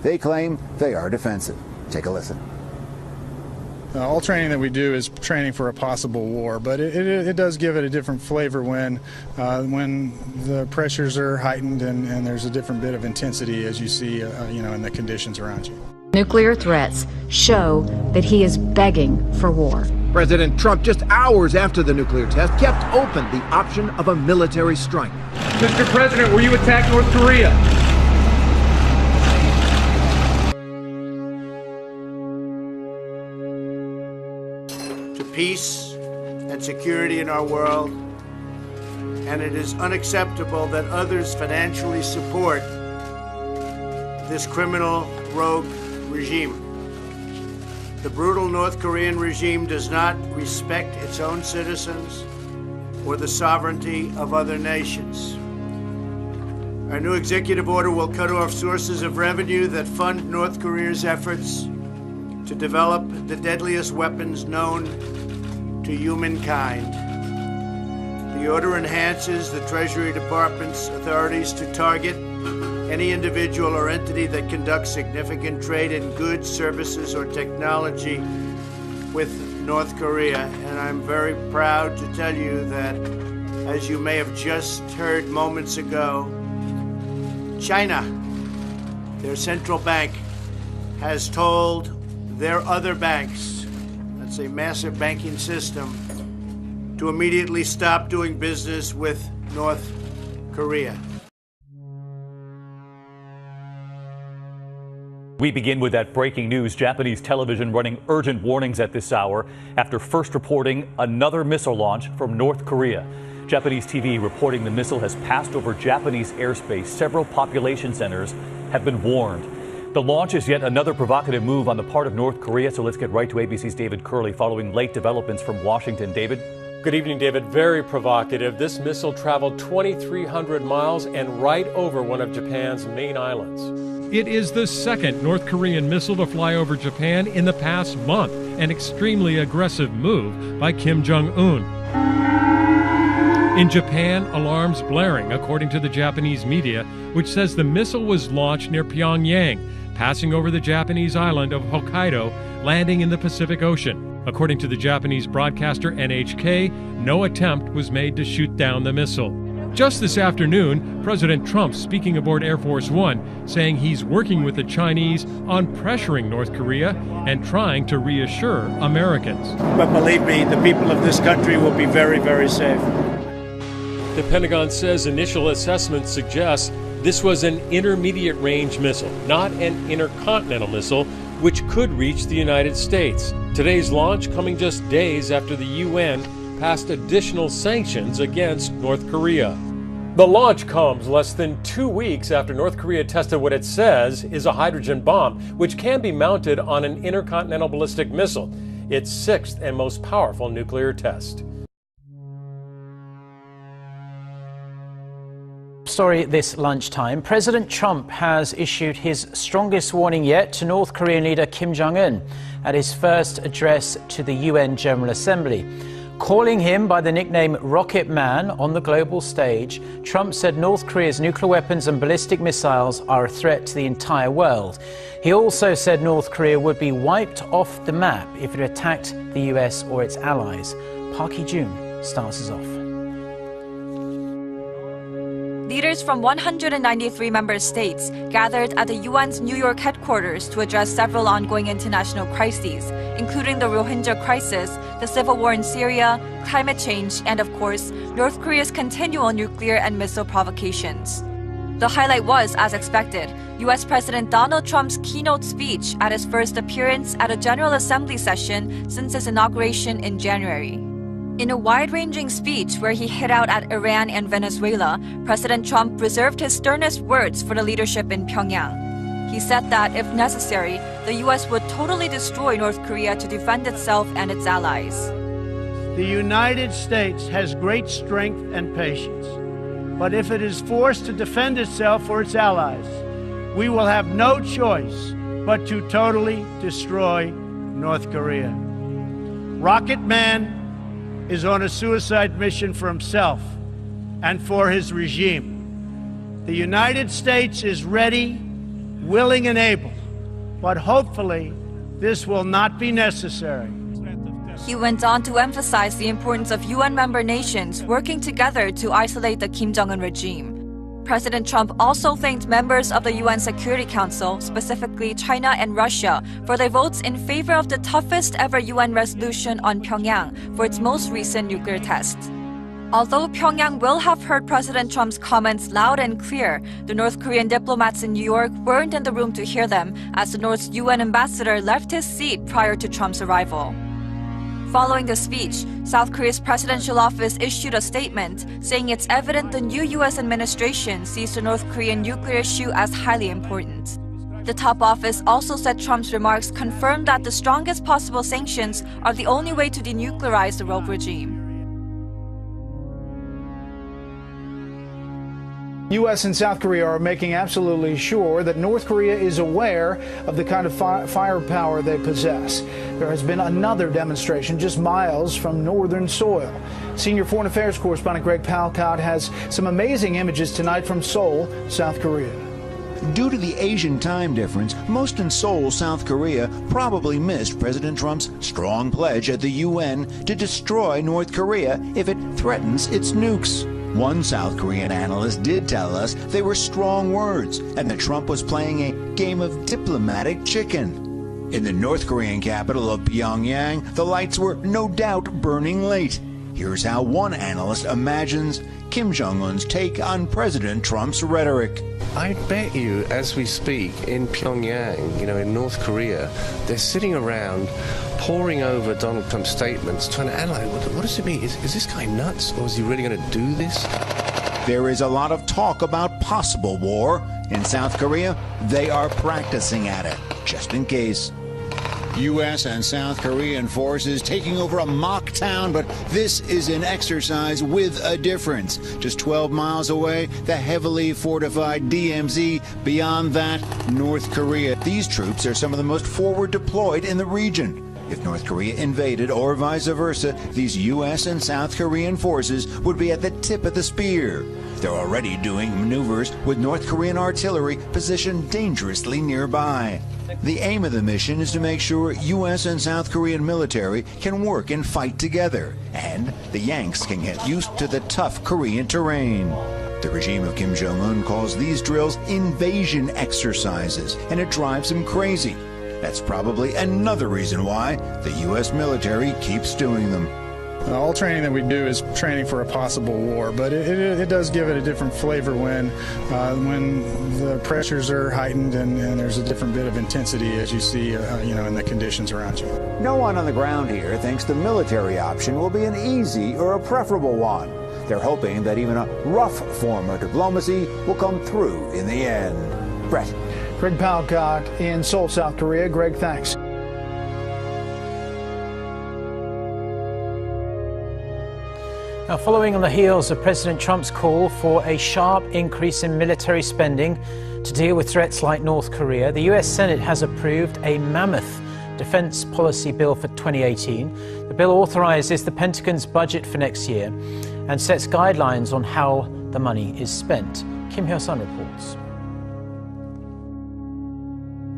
They claim they are defensive. Take a listen. All training that we do is training for a possible war, but it does give it a different flavor when the pressures are heightened and there's a different bit of intensity as you see, in the conditions around you. Nuclear threats show that he is begging for war. President Trump, just hours after the nuclear test, kept open the option of a military strike. Mr. President, will you attack North Korea? To peace and security in our world, and it is unacceptable that others financially support this criminal rogue regime. The brutal North Korean regime does not respect its own citizens or the sovereignty of other nations. Our new executive order will cut off sources of revenue that fund North Korea's efforts to develop the deadliest weapons known to humankind. The order enhances the Treasury Department's authorities to target any individual or entity that conducts significant trade in goods, services, or technology with North Korea. And I'm very proud to tell you that, as you may have just heard moments ago, China, their central bank, has told their other banks, that's a massive banking system, to immediately stop doing business with North Korea. We begin with that breaking news. Japanese television running urgent warnings at this hour after first reporting another missile launch from North Korea. Japanese TV reporting the missile has passed over Japanese airspace. Several population centers have been warned. The launch is yet another provocative move on the part of North Korea. So let's get right to ABC's David Curley following late developments from Washington. David? Good evening, David. Very provocative. This missile traveled 2,300 miles and right over one of Japan's main islands. It is the second North Korean missile to fly over Japan in the past month, an extremely aggressive move by Kim Jong-un. In Japan, alarms blaring, according to the Japanese media, which says the missile was launched near Pyongyang, passing over the Japanese island of Hokkaido, landing in the Pacific Ocean. According to the Japanese broadcaster NHK, no attempt was made to shoot down the missile. Just this afternoon, President Trump speaking aboard Air Force One, saying he's working with the Chinese on pressuring North Korea and trying to reassure Americans. But believe me, the people of this country will be very, very safe. The Pentagon says initial assessments suggest this was an intermediate range missile, not an intercontinental missile, which could reach the United States. Today's launch coming just days after the UN passed additional sanctions against North Korea. The launch comes less than 2 weeks after North Korea tested what it says is a hydrogen bomb, which can be mounted on an intercontinental ballistic missile, its sixth and most powerful nuclear test. Story this lunchtime. President Trump has issued his strongest warning yet to North Korean leader Kim Jong-un at his first address to the UN General Assembly. Calling him by the nickname Rocket Man on the global stage, Trump said North Korea's nuclear weapons and ballistic missiles are a threat to the entire world. He also said North Korea would be wiped off the map if it attacked the US or its allies. Park Hee-jun starts us off. Leaders from 193 member states gathered at the UN's New York headquarters to address several ongoing international crises, including the Rohingya crisis, the civil war in Syria, climate change, and of course, North Korea's continual nuclear and missile provocations. The highlight was, as expected, US President Donald Trump's keynote speech at his first appearance at a General Assembly session since his inauguration in January. In a wide-ranging speech where he hit out at Iran and Venezuela, President Trump reserved his sternest words for the leadership in Pyongyang. He said that, if necessary, the U.S. would totally destroy North Korea to defend itself and its allies. The United States has great strength and patience, but if it is forced to defend itself or its allies, we will have no choice but to totally destroy North Korea. Rocket Man is on a suicide mission for himself and for his regime. The United States is ready willing and able. But hopefully, this will not be necessary. He went on to emphasize the importance of UN member nations working together to isolate the Kim Jong-un regime. President Trump also thanked members of the UN Security Council, specifically China and Russia, for their votes in favor of the toughest ever UN resolution on Pyongyang for its most recent nuclear test. Although Pyongyang will have heard President Trump's comments loud and clear, the North Korean diplomats in New York weren't in the room to hear them as the North's UN ambassador left his seat prior to Trump's arrival. Following the speech, South Korea's presidential office issued a statement saying it's evident the new U.S. administration sees the North Korean nuclear issue as highly important. The top office also said Trump's remarks confirmed that the strongest possible sanctions are the only way to denuclearize the rogue regime. U.S. and South Korea are making absolutely sure that North Korea is aware of the kind of firepower they possess. There has been another demonstration just miles from northern soil. Senior Foreign Affairs correspondent Greg Palcott has some amazing images tonight from Seoul, South Korea. Due to the Asian time difference, most in Seoul, South Korea probably missed President Trump's strong pledge at the UN to destroy North Korea if it threatens its nukes. One South Korean analyst did tell us they were strong words and that Trump was playing a game of diplomatic chicken. In the North Korean capital of Pyongyang, the lights were no doubt burning late. Here's how one analyst imagines Kim Jong-un's take on President Trump's rhetoric. I bet you, as we speak, in Pyongyang, in North Korea, they're sitting around poring over Donald Trump's statements, trying to analyze, what does it mean? Is this guy nuts, or is he really going to do this? There is a lot of talk about possible war. In South Korea, they are practicing at it, just in case. U.S. and South Korean forces taking over a mock town, but this is an exercise with a difference. Just 12 miles away, the heavily fortified DMZ. Beyond that, North Korea. These troops are some of the most forward deployed in the region. If North Korea invaded or vice versa, these U.S. and South Korean forces would be at the tip of the spear. They're already doing maneuvers with North Korean artillery positioned dangerously nearby. The aim of the mission is to make sure U.S. and South Korean military can work and fight together, and the Yanks can get used to the tough Korean terrain. The regime of Kim Jong-un calls these drills invasion exercises, and it drives him crazy. That's probably another reason why the U.S. military keeps doing them. All training that we do is training for a possible war, but it does give it a different flavor when the pressures are heightened and there's a different bit of intensity as you see, in the conditions around you. No one on the ground here thinks the military option will be an easy or a preferable one. They're hoping that even a rough form of diplomacy will come through in the end. Brett. Greg Palcott in Seoul, South Korea. Greg, thanks. Now, following on the heels of President Trump's call for a sharp increase in military spending to deal with threats like North Korea, the U.S. Senate has approved a mammoth defense policy bill for 2018. The bill authorizes the Pentagon's budget for next year and sets guidelines on how the money is spent. Kim Hyo-sun reports.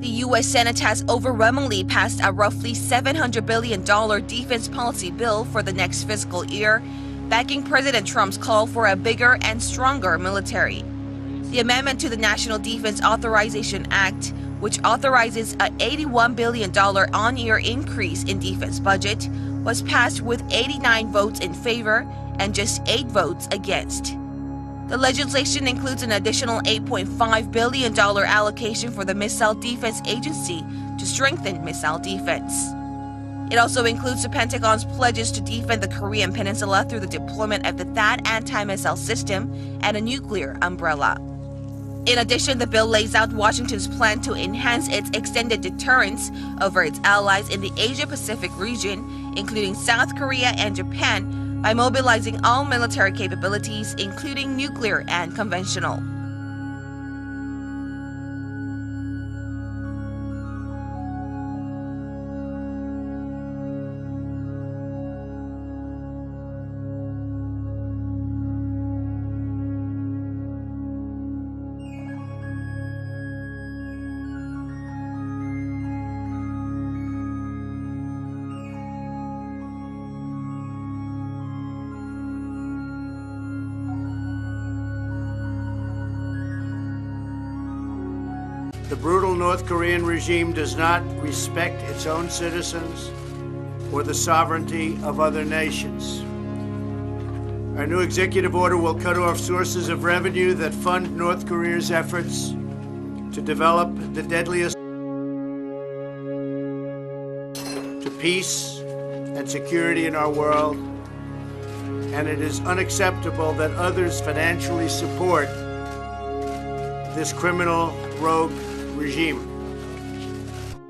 The U.S. Senate has overwhelmingly passed a roughly $700 billion defense policy bill for the next fiscal year, backing President Trump's call for a bigger and stronger military. The amendment to the National Defense Authorization Act, which authorizes a $81 billion on-year increase in defense budget, was passed with 89 votes in favor and just 8 votes against. The legislation includes an additional $8.5 billion allocation for the Missile Defense Agency to strengthen missile defense. It also includes the Pentagon's pledges to defend the Korean Peninsula through the deployment of the THAAD anti-missile system and a nuclear umbrella. In addition, the bill lays out Washington's plan to enhance its extended deterrence over its allies in the Asia-Pacific region, including South Korea and Japan, by mobilizing all military capabilities, including nuclear and conventional. The brutal North Korean regime does not respect its own citizens or the sovereignty of other nations. Our new executive order will cut off sources of revenue that fund North Korea's efforts to develop the deadliest to peace and security in our world, and it is unacceptable that others financially support this criminal rogue regime.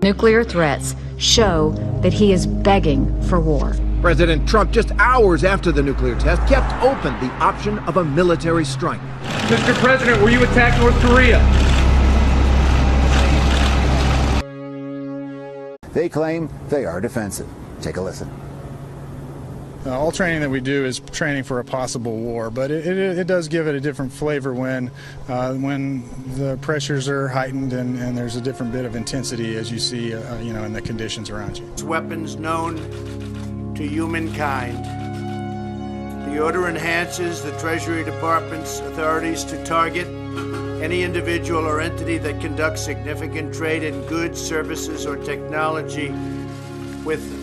Nuclear threats show that he is begging for war. President Trump, just hours after the nuclear test, kept open the option of a military strike. Mr. President, will you attack North Korea? They claim they are defensive. Take a listen. All training that we do is training for a possible war, but it does give it a different flavor when the pressures are heightened and there's a different bit of intensity as you see, in the conditions around you. Weapons known to humankind. The order enhances the Treasury Department's authorities to target any individual or entity that conducts significant trade in goods, services, or technology with